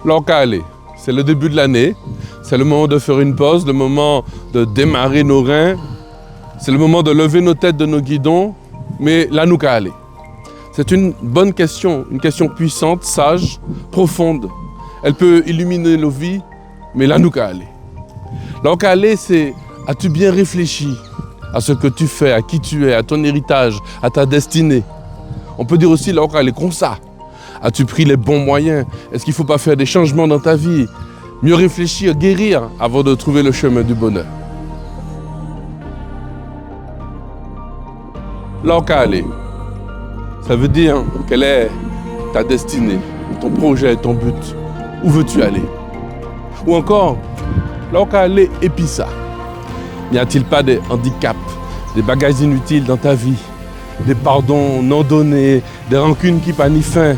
L'Orca-Allée, c'est le début de l'année, c'est le moment de faire une pause, le moment de démarrer nos reins, c'est le moment de lever nos têtes de nos guidons, mais la nuka allée. C'est une bonne question, une question puissante, sage, profonde. Elle peut illuminer nos vies, mais la nuka allée. L'Orca allée, c'est as-tu bien réfléchi à ce que tu fais, à qui tu es, à ton héritage, à ta destinée. On peut dire aussi l'Orca allée comme ça. As-tu pris les bons moyens? Est-ce qu'il ne faut pas faire des changements dans ta vie? Mieux réfléchir, guérir avant de trouver le chemin du bonheur. L'Orca allée, ça veut dire quelle est ta destinée, ton projet, ton but. Où veux-tu aller? Ou encore, l'Orca allée épissa. N'y a-t-il pas des handicaps, des bagages inutiles dans ta vie, des pardons non donnés, des rancunes qui prennent fin,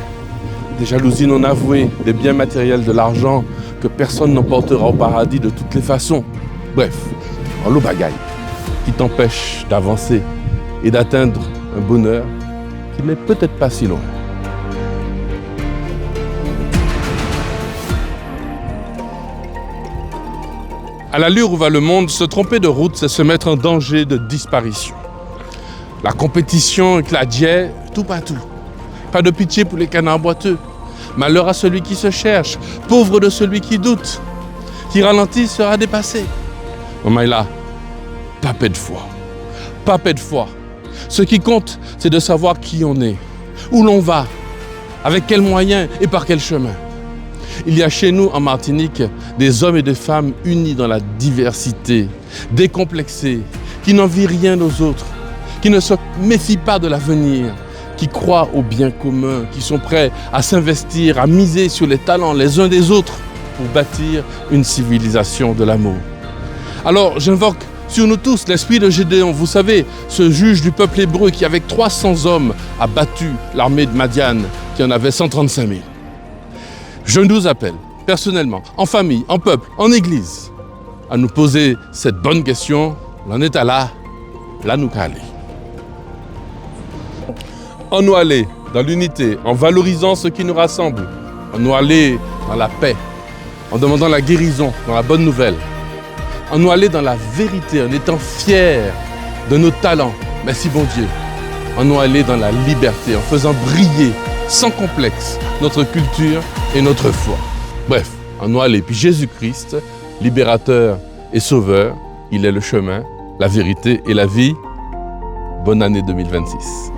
des jalousies non avouées, des biens matériels, de l'argent que personne n'emportera au paradis de toutes les façons. Bref, un lot bagaille qui t'empêche d'avancer et d'atteindre un bonheur qui n'est peut-être pas si loin. À l'allure où va le monde, se tromper de route, c'est se mettre en danger de disparition. La compétition avec la diète, tout partout. Pas de pitié pour les canards boiteux. Malheur à celui qui se cherche, pauvre de celui qui doute. Qui ralentit sera dépassé. Maman est là, pas paix de foi. Pas paix de foi. Ce qui compte, c'est de savoir qui on est, où l'on va, avec quels moyens et par quel chemin. Il y a chez nous, en Martinique, des hommes et des femmes unis dans la diversité, décomplexés, qui n'envient rien aux autres, qui ne se méfient pas de l'avenir, qui croient au bien commun, qui sont prêts à s'investir, à miser sur les talents les uns des autres pour bâtir une civilisation de l'amour. Alors j'invoque sur nous tous l'esprit de Gédéon, vous savez, ce juge du peuple hébreu qui avec 300 hommes a battu l'armée de Madian qui en avait 135 000. Je nous appelle personnellement, en famille, en peuple, en église, à nous poser cette bonne question, l'en est à la nuka allée. En nous aller dans l'unité, en valorisant ce qui nous rassemble, en nous aller dans la paix, en demandant la guérison, dans la bonne nouvelle, en nous aller dans la vérité, en étant fiers de nos talents, merci bon Dieu, en nous aller dans la liberté, en faisant briller sans complexe notre culture et notre foi. Bref, en nous aller. Puis Jésus-Christ, libérateur et sauveur, il est le chemin, la vérité et la vie. Bonne année 2026.